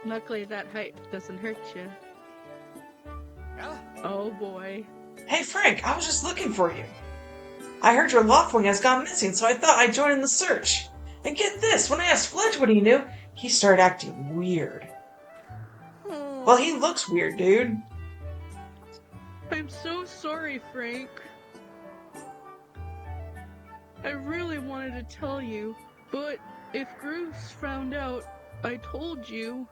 Luckily that height doesn't hurt you. Yeah? Oh boy. Hey Frank, I was just looking for you. I heard your loftwing has gone missing, so I thought I'd join in the search. And get this, when I asked Fledge what he knew, he started acting weird. Well, he looks weird, dude. I'm so sorry, Frank. I really wanted to tell you, but if Bruce found out I told you...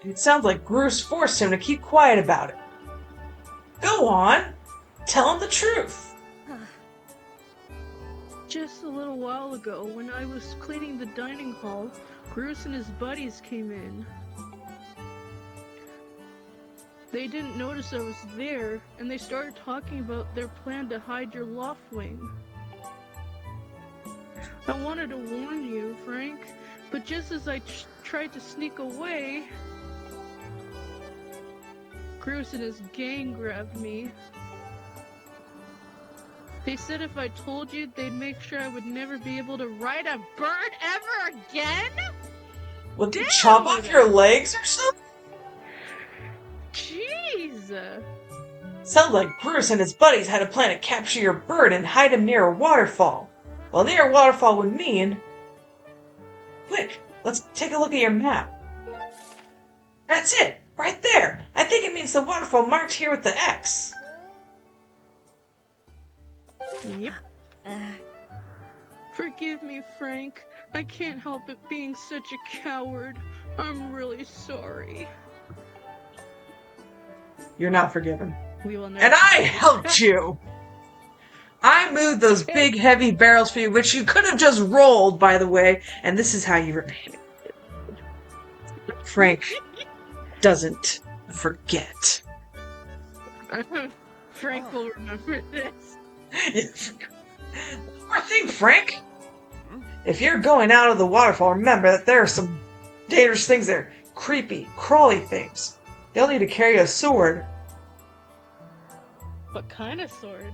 It sounds like Bruce forced him to keep quiet about it. Go on. Tell him the truth. Just a little while ago, when I was cleaning the dining hall, Bruce and his buddies came in. They didn't notice I was there, and they started talking about their plan to hide your loftwing. I wanted to warn you, Frank, but just as I tried to sneak away, Bruce and his gang grabbed me. They said if I told you, they'd make sure I would never be able to ride a bird ever again? Would they chop off your legs or something? Jeez! Sounds like Bruce and his buddies had a plan to capture your bird and hide him near a waterfall. Well, near a waterfall would mean... Quick, let's take a look at your map. That's it, right there. I think it means the waterfall marked here with the X. Yep. Forgive me, Frank. I can't help it being such a coward. I'm really sorry. You're not forgiven. We will never. And I helped you! I moved those big heavy barrels for you, which you could have just rolled, by the way, and this is how you repay me. Frank doesn't forget. Frank will remember this. Poor thing, Frank. If you're going out of the waterfall, remember that there are some dangerous things there. Creepy, crawly things. You'll need to carry a sword. What kind of sword?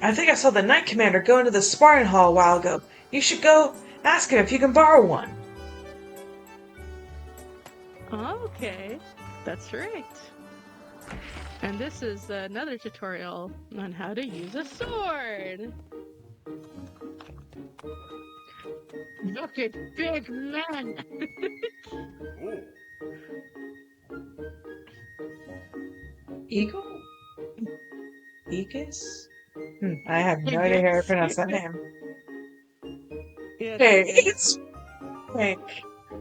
I think I saw the Knight Commander go into the sparring hall a while ago. You should go ask him if you can borrow one. Okay, that's right. And this is another tutorial on how to use a sword. Look at big men! Eagle? Aegis? I have no idea how to pronounce that name. Yes, Hey, yes. it's Frank.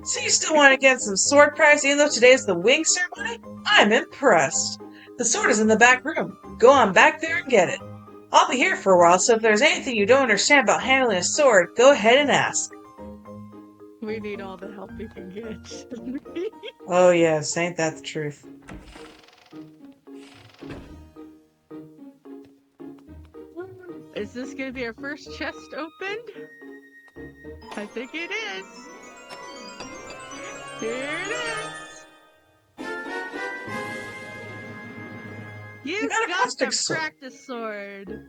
So you still want to get some sword prize even though today is the wing ceremony? I'm impressed. The sword is in the back room. Go on back there and get it. I'll be here for a while, so if there's anything you don't understand about handling a sword, go ahead and ask. We need all the help we can get. Oh yes, ain't that the truth. Is this gonna be our first chest opened? I think it is. Here it is. You got a got plastic the sword. practice sword.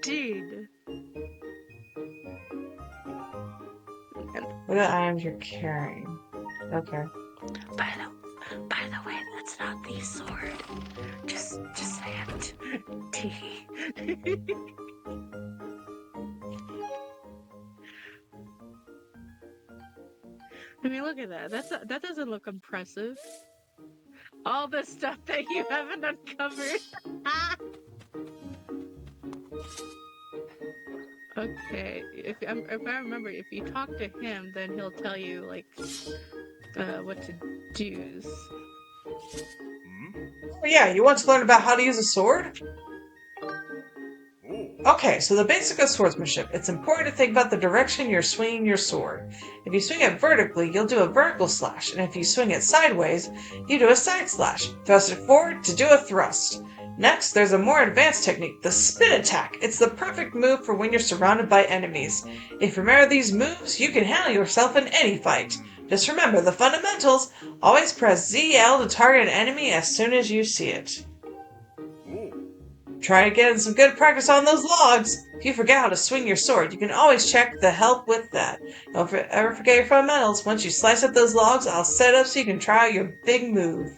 Dude. What items you're carrying? Okay. By the way, that's not the sword. Just saying. Tee. I mean, look at that. That doesn't look impressive. All the stuff that you haven't uncovered. Okay, if I remember, if you talk to him, then he'll tell you like what to do. Oh yeah, you want to learn about how to use a sword? Okay, so the basic of swordsmanship. It's important to think about the direction you're swinging your sword. If you swing it vertically, you'll do a vertical slash, and if you swing it sideways, you do a side slash. Thrust it forward to do a thrust. Next, there's a more advanced technique, the spin attack. It's the perfect move for when you're surrounded by enemies. If you remember these moves, you can handle yourself in any fight. Just remember the fundamentals. Always press ZL to target an enemy as soon as you see it. Try getting some good practice on those logs. If you forget how to swing your sword, you can always check the help with that. Don't ever forget your fundamentals. Once you slice up those logs, I'll set it up so you can try out your big move.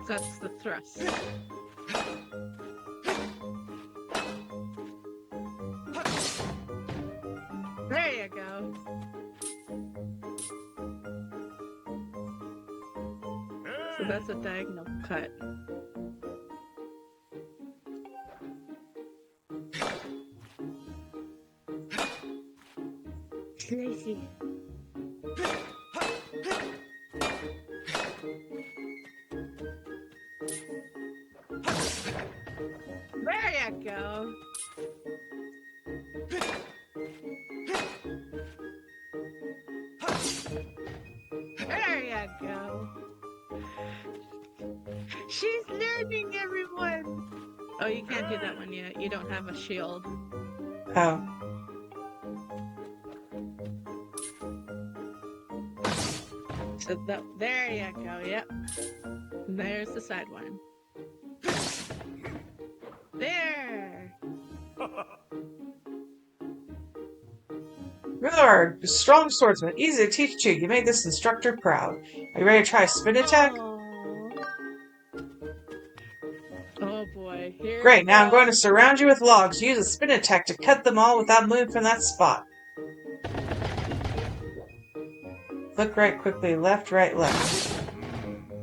That's the thrust. There you go. So that's a diagonal cut. Crazy. There you go. There you go. She's learning, everyone. Oh, you can't do that one yet. You don't have a shield. Oh. So there you go. Yep. There's the side one. There. You are a strong swordsman, easy to teach too. You made this instructor proud. Are you ready to try a spin attack? Oh boy. Here Great, we now I'm go. going to surround you with logs. Use a spin attack to cut them all without moving from that spot. Look right quickly, left, right, left.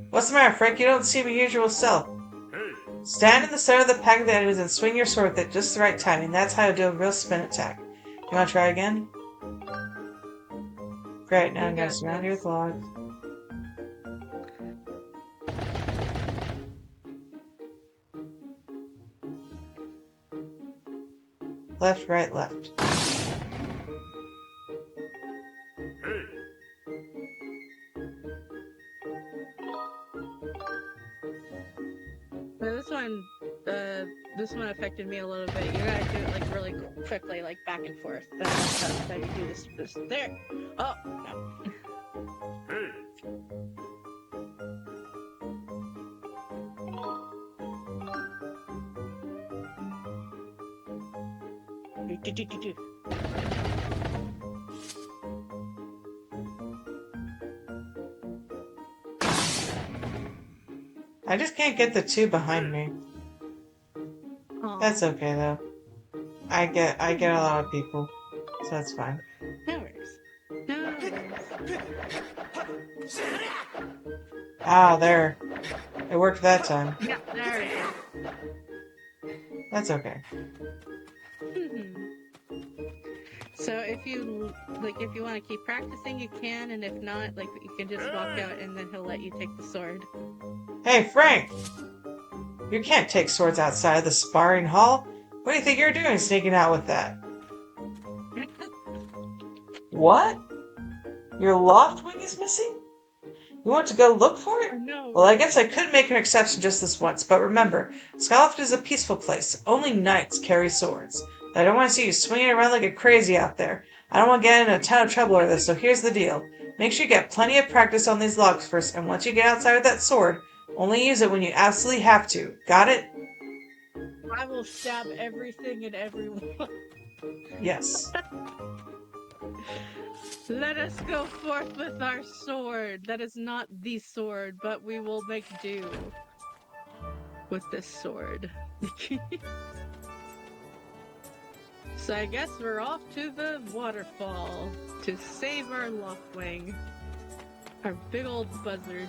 What's the matter, Frank? You don't seem your usual self. Stand in the center of the pack of the enemies and swing your sword at just the right timing. That's how you do a real spin attack. You want to try again? Great, now I'm going to surround you with logs. Left, right, left. This one affected me a little bit. You gotta do it like really quickly, like back and forth. That's how you do this. There. Oh. Do. I just can't get the two behind me. Aw. That's okay though. I get a lot of people, so that's fine. No worries. No worries. Ah, there. It worked that time. Yeah, there we go. That's okay. So if you want to keep practicing, you can, and if not, like you can just walk out, and then he'll let you take the sword. Hey, Frank! You can't take swords outside of the sparring hall. What do you think you're doing sneaking out with that? What? Your loft wing is missing? You want to go look for it? No. Well, I guess I could make an exception just this once, but remember, Skyloft is a peaceful place. Only knights carry swords. I don't want to see you swinging around like a crazy out there. I don't want to get in a ton of trouble over this, so here's the deal. Make sure you get plenty of practice on these logs first, and once you get outside with that sword, only use it when you absolutely have to. Got it? I will stab everything and everyone. Yes. Let us go forth with our sword. That is not the sword, but we will make do with this sword. So I guess we're off to the waterfall to save our Loftwing. Our big old buzzard.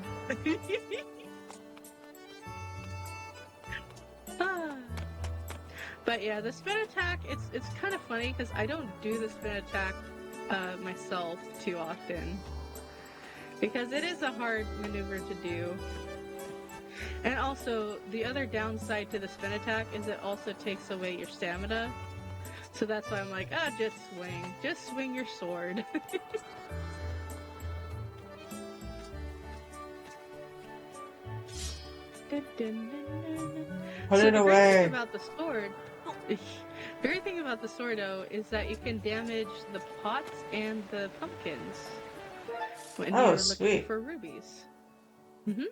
But yeah, the spin attack, it's kind of funny because I don't do the spin attack myself too often. Because it is a hard maneuver to do. And also, the other downside to the spin attack is it also takes away your stamina. So that's why I'm like, just swing. Just swing your sword. Put it away. The great thing about the sword, though, is that you can damage the pots and the pumpkins. when Oh, you're looking sweet. for rubies. Mm-hmm.